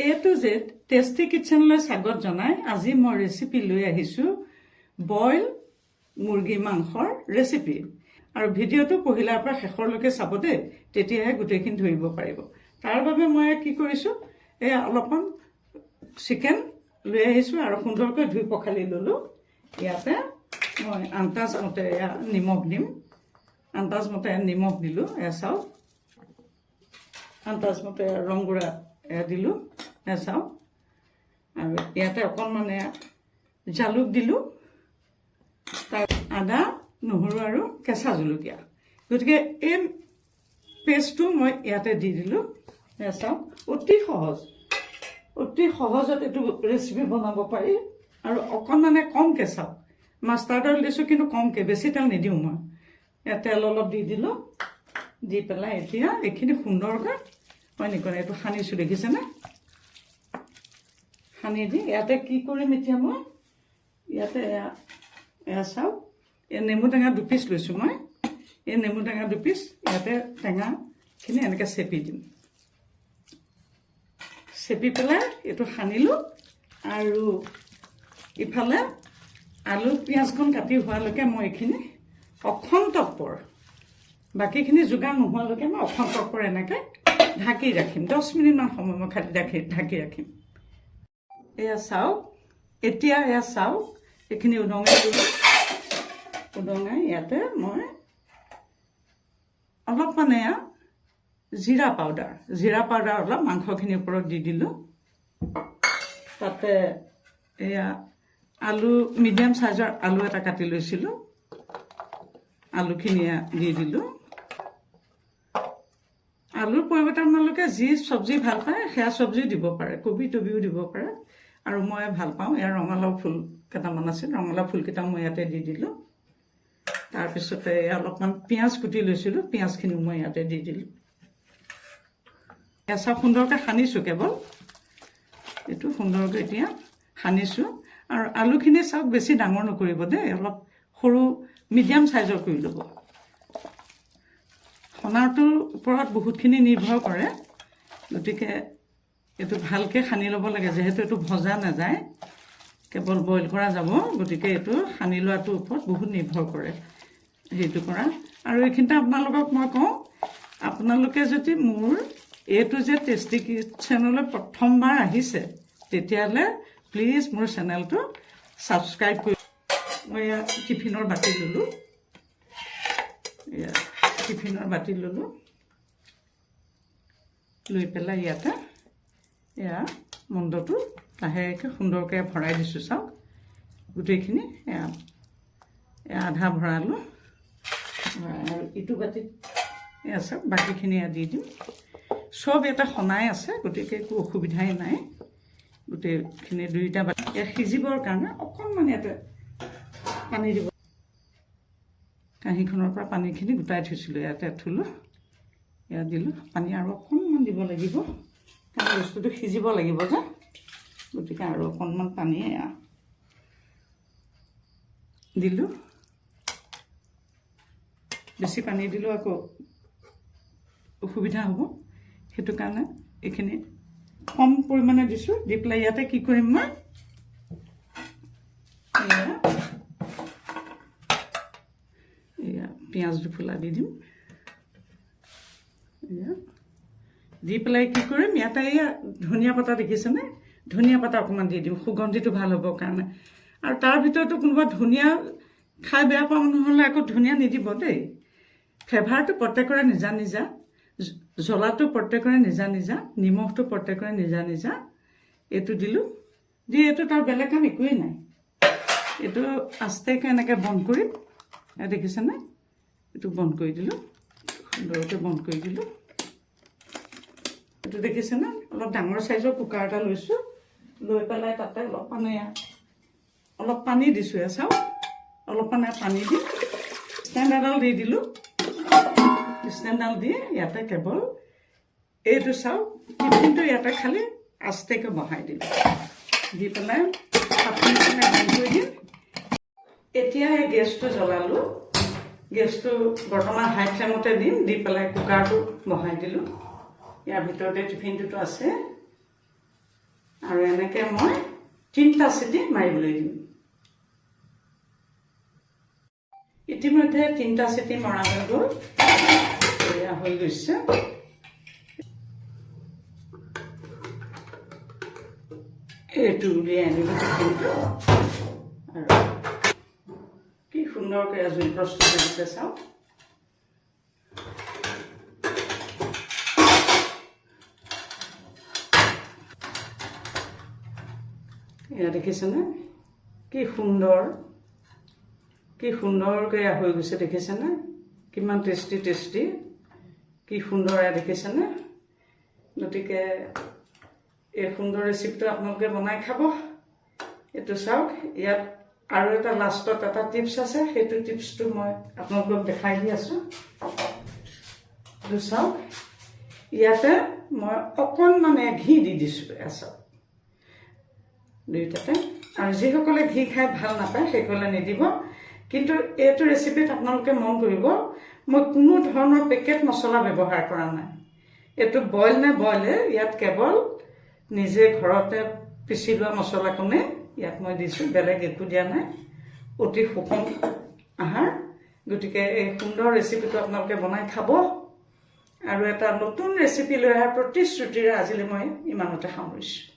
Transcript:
A to Z tasty কিচেনলৈ স্বাগত জনাই আজি মই ৰেচিপি লৈ আহিছো বইল মুৰ্গী মাংসৰ ৰেচিপি আৰু ভিডিঅটো পহিলাৰ পৰা শেষৰলৈকে চাব দে তেতিয়াহে গোটেইখিনি ধৰিব পাৰিব তাৰ বাবে মই কি কৰিছো এই অলপমান চিকেন লৈ আহিছো আৰু সুন্দৰকৈ ধুই পখালি ললো ইয়াতে মই আন্তাজ মতে নিমখ দিম আন্তাজ মতে নিমখ দিলো এসাও আন্তাজ মতে ৰংগুৰা দিলো এসাও আৰু ইয়াতে অকণমান জালুক দিলো তাৰ আদা নহৰু আৰু কেঁচা জলকীয়া গতিকে এই পেষ্টটো মই ইয়াতে দি দিলো এসাও অতি সহজত এইটো ৰেচিপি বনাব পাৰি আৰু অকণমান কমকৈ চাওক মাষ্টাৰ্ড অইল দিছোঁ কিন্তু কমকৈ বেছি তেল নিদিওঁ মই ইয়াত তেল অলপ দি দিলোঁ দি পেলাই এতিয়া এইখিনি সুন্দৰকৈ মই নিকনে এইটো সানিছোঁ দেখিছেনে সানি দি ইয়াতে কি কৰিম এতিয়া মই ইয়াতে এয়া চাওক এই নেমু টেঙা 2 পিচ লৈছোঁ মই এই নেমু টেঙা 2 পিচ ইয়াতে টেঙাখিনি এনেকৈ চেপি দিম চেপি পেলাই এইটো সানিলোঁ আৰু ইফালে আলু পিঁয়াজখন কাটি হোৱালৈকে মই এইখিনি অখন্তকৰ বাকীখিনি যোগাৰ নোহোৱালৈকে মই অখন্তকৰ এনেকৈ ঢাকি ৰাখিম 10 মিনিটমান সময় মই খালি ঢাকি ৰাখিম এয়া চাওক এতিয়া এয়া চাওক এইখিনি উদঙাই দিলোঁ উদঙাই ইয়াতে মই অলপমান এয়া জিৰা পাউডাৰ অলপ মাংসখিনিৰ ওপৰত দি দিলোঁ তাতে এয়া আলু মিডিয়াম সাইজৰ আলু এটা কাটি লৈছিলোঁ আলুখিনি দি দিলোঁ আলুৰ পৰিৱৰ্তে আপোনালোকে যি চব্জি ভাল পায় সেয়া চব্জিও দিব পাৰে কবি টবিও দিব পাৰে আৰু মই ভাল পাওঁ ইয়াৰ ৰঙালাও ফুল কেইটামান আছিল ৰঙালাও ফুলকেইটা মই ইয়াতে দি দিলোঁ তাৰপিছতে অলপমান পিঁয়াজ কুটি লৈছিলোঁ পিঁয়াজখিনি মই ইয়াতে দি দিলোঁ এচা সুন্দৰকৈ সানিছোঁ কেৱল এইটো সুন্দৰকৈ এতিয়া সানিছোঁ আৰু আলুখিনি চাওক বেছি ডাঙৰ নকৰিব দেই অলপ সৰু মিডিয়াম সাইজৰ কৰি ল'ব সনাটোৰ ওপৰত বহুতখিনি নিৰ্ভৰ কৰে গতিকে এইটো ভালকৈ সানি ল'ব লাগে যিহেতু এইটো ভজা নাযায় কেৱল বইল কৰা যাব গতিকে এইটো সানি লোৱাটোৰ ওপৰত বহুত নিৰ্ভৰ কৰে সেইটো কৰা আৰু এইখিনিতে আপোনালোকক মই কওঁ আপোনালোকে যদি মোৰ এইটো যে টেষ্টি কিচেনলৈ প্ৰথমবাৰ আহিছে তেতিয়াহ'লে প্লিজ মোৰ চেনেলটো ছাবস্ক্ৰাইব কৰি মই ইয়াত টিফিনৰ বাতি ল'লোঁ লৈ পেলাই ইয়াতে এয়া মণ্ডটো লাহেকৈ সুন্দৰকৈ ভৰাই দিছোঁ চাওক গোটেইখিনি এয়া আধা ভৰালোঁ আৰু ইটো বাতিত এয়া চাওক বাকীখিনি দি দিম চব এটা সনাই আছে গতিকে একো অসুবিধাই নাই গোটেইখিনি দুইটা বাতি সিজিবৰ কাৰণে অকণমান ইয়াতে পানী দিব কাঁহীখনৰ পৰা পানীখিনি গোটাই থৈছিলোঁ ইয়াতে থলোঁ ইয়াত দিলোঁ পানী আৰু অকণমান দিব লাগিব কাৰণ বস্তুটো সিজিব লাগিব যে গতিকে আৰু অকণমান পানী দিলোঁ বেছি পানী দিলোঁ আকৌ অসুবিধা হ'ব সেইটো কাৰণে এইখিনি কম পৰিমাণে দিছোঁ দি পেলাই ইয়াতে কি কৰিম মই এয়া পিঁয়াজ দুফুলা দি দিম দি পেলাই কি কৰিম ইয়াতে এয়া ধনিয়া পাতা দেখিছেনে ধনিয়া পাতা অকণমান দি দিম সুগন্ধিটো ভাল হ'বৰ কাৰণে আৰু তাৰ ভিতৰতো কোনোবা ধনিয়া খাই বেয়া পোৱা মানুহ হ'লে আকৌ ধনিয়া নিদিব দেই ফ্লেভাৰটো প্ৰত্যেকৰে নিজা নিজা জ্বলাটো প্ৰত্যেকৰে নিজা নিজা নিমখটো প্ৰত্যেকৰে নিজা এইটো দিলোঁ দি এইটো তাৰ বেলেগ কাম একোৱেই নাই এইটো আস্তেকৈ এনেকৈ বন্ধ কৰিম দেখিছেনে এইটো বন্ধ কৰি দিলোঁ সুন্দৰকৈ বন্ধ কৰি দিলোঁ এইটো দেখিছেনে অলপ ডাঙৰ চাইজৰ কুকাৰ এটা লৈছোঁ লৈ পেলাই তাতে অলপ পানী দিছোঁ চাওক অলপমান পানী দি ষ্টেণ্ড এডাল দি দিলোঁ ষ্টেণ্ডডাল দি ইয়াতে কেৱল এইটো চাওক টিফিনটো ইয়াতে খালি আস্তেকৈ বহাই দিলোঁ দি পেলাই বন্ধ কৰি দিম এতিয়া এই গেছটো জ্বলালোঁ গেছটো বৰ্তমান হাই ফ্লেমতে দিম দি পেলাই কুকাৰটো বহাই দিলোঁ ইয়াৰ ভিতৰতে টিফিনটোতো আছে আৰু এনেকৈ মই 3টা চিটি মাৰিবলৈ দিম। ইতিমধ্যে 3টা চিটি মৰা হৈ গ'ল, এয়া হৈ গৈছে। এইটো উলিয়াই আনিলোঁ টিফিনটো, আৰু কি সুন্দৰকৈ জুই প্ৰস্তুত হৈছে চাওক। এয়া দেখিছেনে কি সুন্দৰকৈ হৈ গৈছে, দেখিছেনে কিমান টেষ্টি কি সুন্দৰ এয়া দেখিছেনে। গতিকে এই সুন্দৰ ৰেচিপিটো আপোনালোকে বনাই খাব। এইটো চাওক, ইয়াত আৰু এটা লাষ্টত এটা টিপছ আছে, সেইটো টিপছটো মই আপোনালোকক দেখাই দি আছোঁ। এইটো চাওক, ইয়াতে মই অকণমান ঘি দি দিছোঁ, এয়া চাওক দুইটাতে। আৰু যিসকলে ঘি খাই ভাল নাপায় সেইসকলে নিদিব। কিন্তু এইটো ৰেচিপিত আপোনালোকে মন কৰিব, মই কোনো ধৰণৰ পেকেট মছলা ব্যৱহাৰ কৰা নাই। এইটো বইল নে বইলে, ইয়াত কেৱল নিজে ঘৰতে পিচি লোৱা মছলাকণে ইয়াত মই দিছোঁ, বেলেগ একো দিয়া নাই। অতি সুষম আহাৰ। গতিকে এই সুন্দৰ ৰেচিপিটো আপোনালোকে বনাই খাব। আৰু এটা নতুন ৰেচিপি লৈ অহাৰ প্ৰতিশ্ৰুতিৰে আজিলৈ মই ইমানতে সামৰিছোঁ।